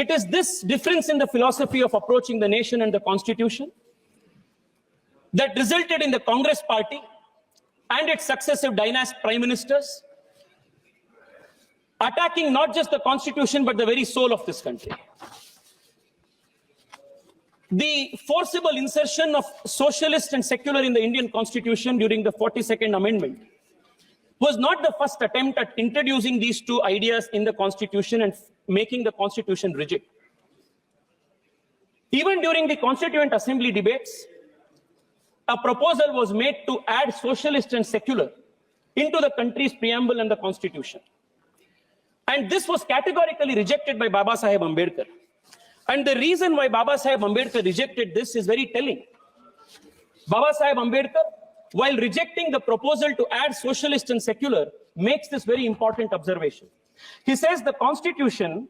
It is this difference in the philosophy of approaching the nation and the constitution that resulted in the Congress party and its successive dynastic prime ministers attacking not just the constitution but the very soul of this country. The forcible insertion of socialist and secular in the Indian constitution during the 42nd amendment was not the first attempt at introducing these two ideas in the constitution and making the constitution rigid. Even during the Constituent Assembly debates, a proposal was made to add socialist and secular into the country's preamble and the constitution. And this was categorically rejected by Baba Saheb Ambedkar. And the reason why Baba Saheb Ambedkar rejected this is very telling. Baba Saheb Ambedkar, while rejecting the proposal to add socialist and secular, makes this very important observation. He says the constitution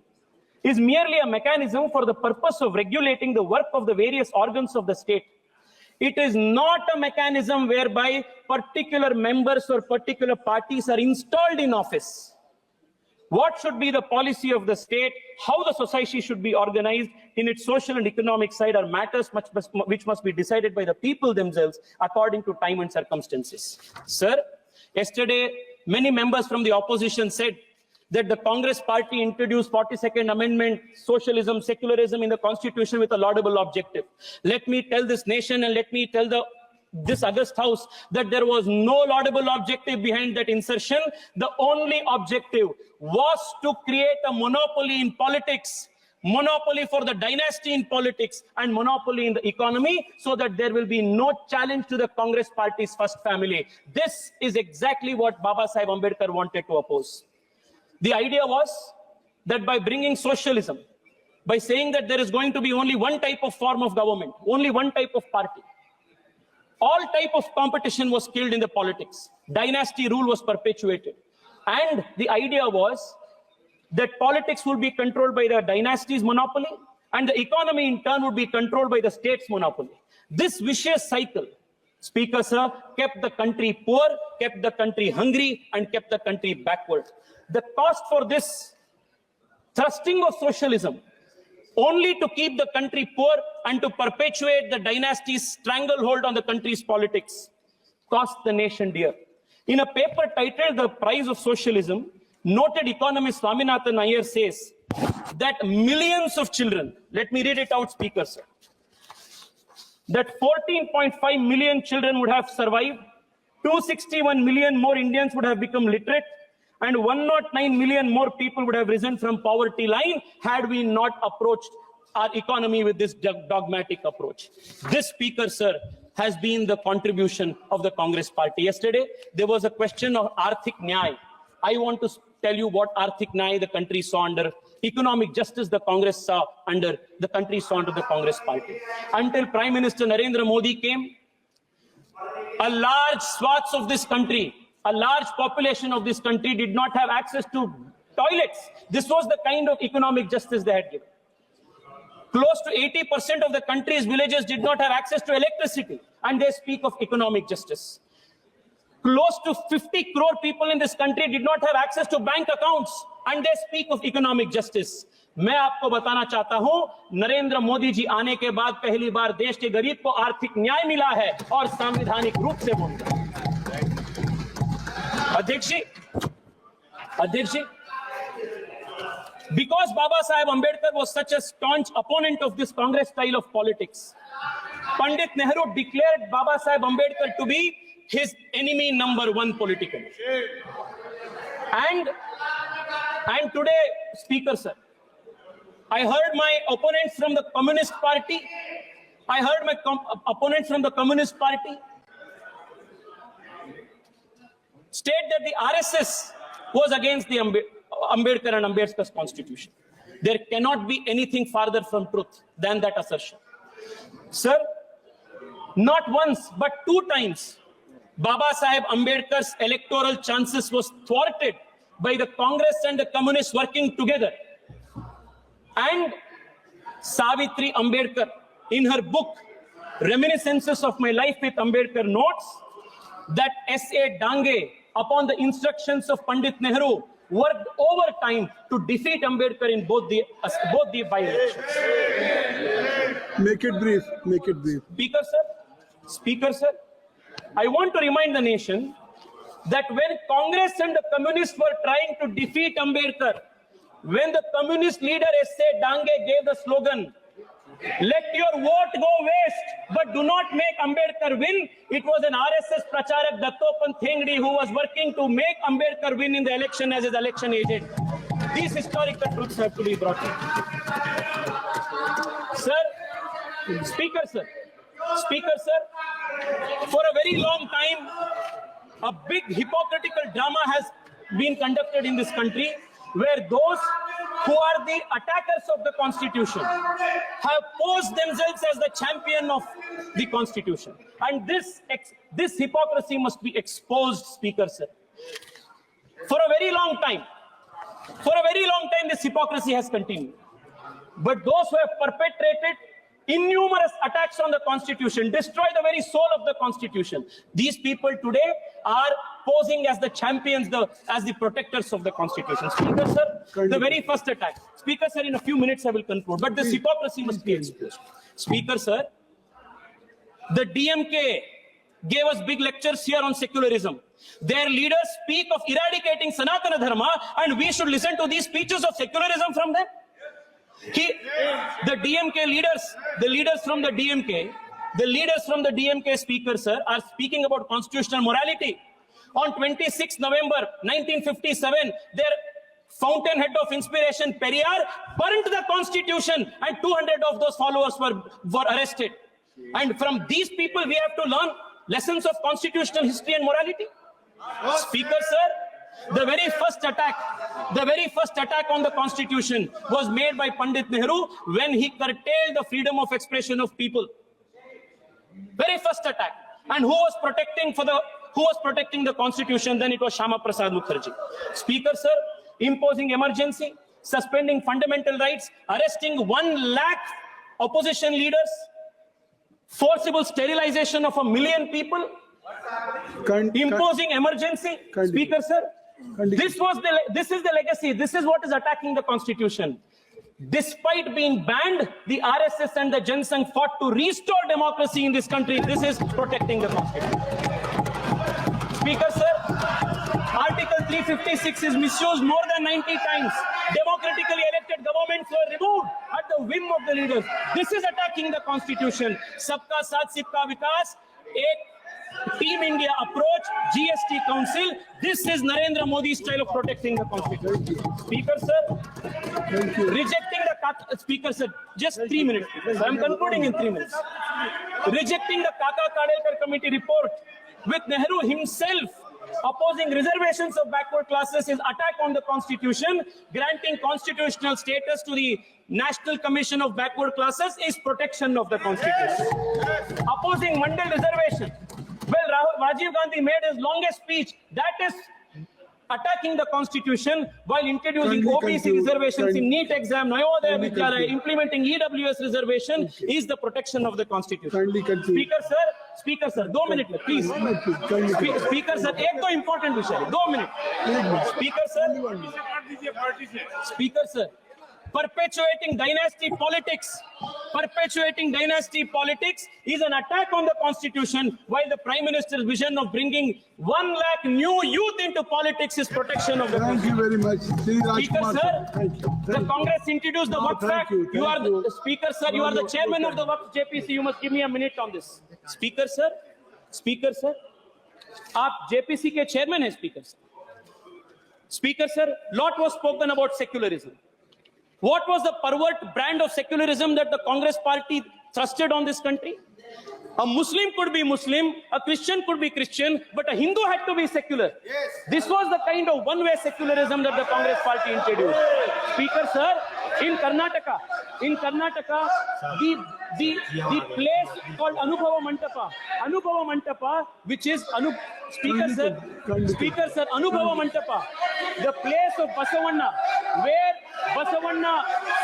is merely a mechanism for the purpose of regulating the work of the various organs of the state. It is not a mechanism whereby particular members or particular parties are installed in office. What should be the policy of the state, how the society should be organized in its social and economic side are matters which must be decided by the people themselves according to time and circumstances. Sir, yesterday many members from the opposition said that the Congress party introduced 42nd Amendment, socialism, secularism in the constitution with a laudable objective. Let me tell this nation and let me tell this august house that there was no laudable objective behind that insertion. The only objective was to create a monopoly in politics, monopoly for the dynasty in politics and monopoly in the economy so that there will be no challenge to the Congress party's first family. This is exactly what Baba Saheb Ambedkar wanted to oppose. The idea was that by bringing socialism, by saying that there is going to be only one type of form of government, only one type of party, all type of competition was killed in the politics. Dynasty rule was perpetuated. And the idea was that politics would be controlled by the dynasty's monopoly and the economy in turn would be controlled by the state's monopoly. This vicious cycle, Speaker sir, kept the country poor, kept the country hungry and kept the country backward. The cost for this thrusting of socialism only to keep the country poor and to perpetuate the dynasty's stranglehold on the country's politics cost the nation dear. In a paper titled The Price of Socialism, noted economist Swaminathan Iyer says that millions of children, let me read it out, Speaker sir, that 14.5 million children would have survived, 261 million more Indians would have become literate, and 109 million more people would have risen from poverty line had we not approached our economy with this dogmatic approach. This, Speaker sir, has been the contribution of the Congress party. Yesterday, there was a question of Arthik Nyay. I want to tell you what Arthik Nyay the country saw under, economic justice the Congress saw under, the country saw under the Congress party. Until Prime Minister Narendra Modi came, a large swaths of this country, a large population of this country did not have access to toilets. This was the kind of economic justice they had given. Close to 80% of the country's villages did not have access to electricity, and they speak of economic justice. Close to 50 crore people in this country did not have access to bank accounts, and they speak of economic justice. मैं आपको बताना चाहता हूं, नरेंद्र मोदी जी आने के बाद पहली बार देश के गरीब को आर्थिक न्याय मिला है और संवैधानिक रूप से बोलता है। अध्यक्ष जी, because Baba Saheb Ambedkar was such a staunch opponent of this Congress style of politics, Pandit Nehru declared Baba Saheb Ambedkar to be his enemy number one politically. And today, Speaker sir, I heard my opponents from the Communist Party, state that the RSS was against the Ambedkar and Ambedkar's constitution. There cannot be anything farther from truth than that assertion. Sir, not once but two times, Baba Saheb Ambedkar's electoral chances was thwarted by the Congress and the Communists working together. And Savitri Ambedkar, in her book, Reminiscences of My Life with Ambedkar, notes that S.A. Dange, upon the instructions of Pandit Nehru, worked overtime to defeat Ambedkar in both the by-elections. Make it brief. Make it brief. Speaker, sir, I want to remind the nation that when Congress and the communists were trying to defeat Ambedkar, when the communist leader S.A. Dange gave the slogan, "Let your vote go waste, but do not make Ambedkar win," it was an RSS pracharak Dattopant Thengdi who was working to make Ambedkar win in the election as his election agent. These historical truths have to be brought in. Speaker, sir, for a very long time, a big hypocritical drama has been conducted in this country where those who are the attackers of the Constitution have posed themselves as the champion of the Constitution. And this hypocrisy must be exposed, Speaker, sir. For a very long time, this hypocrisy has continued. But those who have perpetrated innumerous attacks on the Constitution, destroy the very soul of the Constitution, these people today are posing as the champions, as the protectors of the Constitution. Speaker, sir, the very first attack. Speaker, sir, in a few minutes I will conclude, but this hypocrisy must be exposed. Speaker, sir, the DMK gave us big lectures here on secularism. Their leaders speak of eradicating Sanatana Dharma, and we should listen to these speeches of secularism from them. The DMK leaders, the leaders from the DMK, Speaker, sir, are speaking about constitutional morality. On 26 November 1957, their fountainhead of inspiration, Periyar, burnt the Constitution, and 200 of those followers were arrested. And from these people, we have to learn lessons of constitutional history and morality. Speaker, sir, the very first attack on the Constitution was made by Pandit Nehru when he curtailed the freedom of expression of people. Very first attack. And who was protecting the Constitution? Then it was Shama Prasad Mukherjee. Speaker, sir, imposing emergency, suspending fundamental rights, arresting 1 lakh opposition leaders, forcible sterilization of 1 million people, imposing emergency. Speaker, sir, this is the legacy. This is what is attacking the Constitution. Despite being banned, the RSS and the Jan Sangh fought to restore democracy in this country. This is protecting the Constitution. Speaker, sir, Article 356 is misused more than 90 times. Democratically elected governments were removed at the whim of the leaders. This is attacking the Constitution. Sabka Saath Sabka Vikas, Team India approach, GST Council. This is Narendra Modi's style of protecting the Constitution. Speaker, sir, rejecting the Speaker, sir, just 3 minutes. I'm concluding in 3 minutes. Rejecting the Kaka Kadekar Committee report, with Nehru himself opposing reservations of backward classes, his attack on the Constitution, granting constitutional status to the National Commission of Backward Classes is protection of the Constitution. Opposing Mandal reservation. Well, Rajiv Gandhi made his longest speech. That is attacking the Constitution while introducing OBC reservations in NEET exam, Navodaya Vidyalaya, implementing EWS reservation is the protection of the Constitution. Speaker, sir, 2 minutes, please. Speaker, sir, एक तो important विषय, 2 minutes. Speaker, sir, perpetuating dynasty politics is an attack on the Constitution, while the Prime Minister's vision of bringing 1 lakh new youth into politics is protection of the Constitution. Thank you very much. Speaker, sir, the Congress introduced the Waqf Act. You are the Speaker, sir, you are the chairman of the Waqf JPC. You must give me a minute on this. Speaker, sir, आप JPC के chairman हैं, Speaker, sir, lot was spoken about secularism. What was the pervert brand of secularism that the Congress party thrusted on this country? A Muslim could be Muslim, a Christian could be Christian, but a Hindu had to be secular. Yes. This was the kind of one-way secularism that the Congress party introduced. Speaker, sir, in Karnataka, the place called Anubhava Mantapa, which is Speaker, sir, Anubhava Mantapa, the place of Basavanna, where Basavanna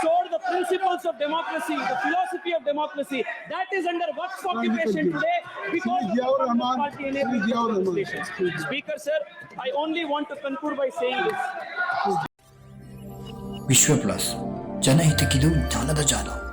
showed the principles of democracy, the philosophy of democracy. That is under Waqf occupation today because of the Congress party enabling legislation. Speaker, sir, I only want to conclude by saying this. ವಿಶ್ವ plus ಜನಹಿತಕ್ಕಿದು ಜ್ಞಾನದ ಜಾಲ.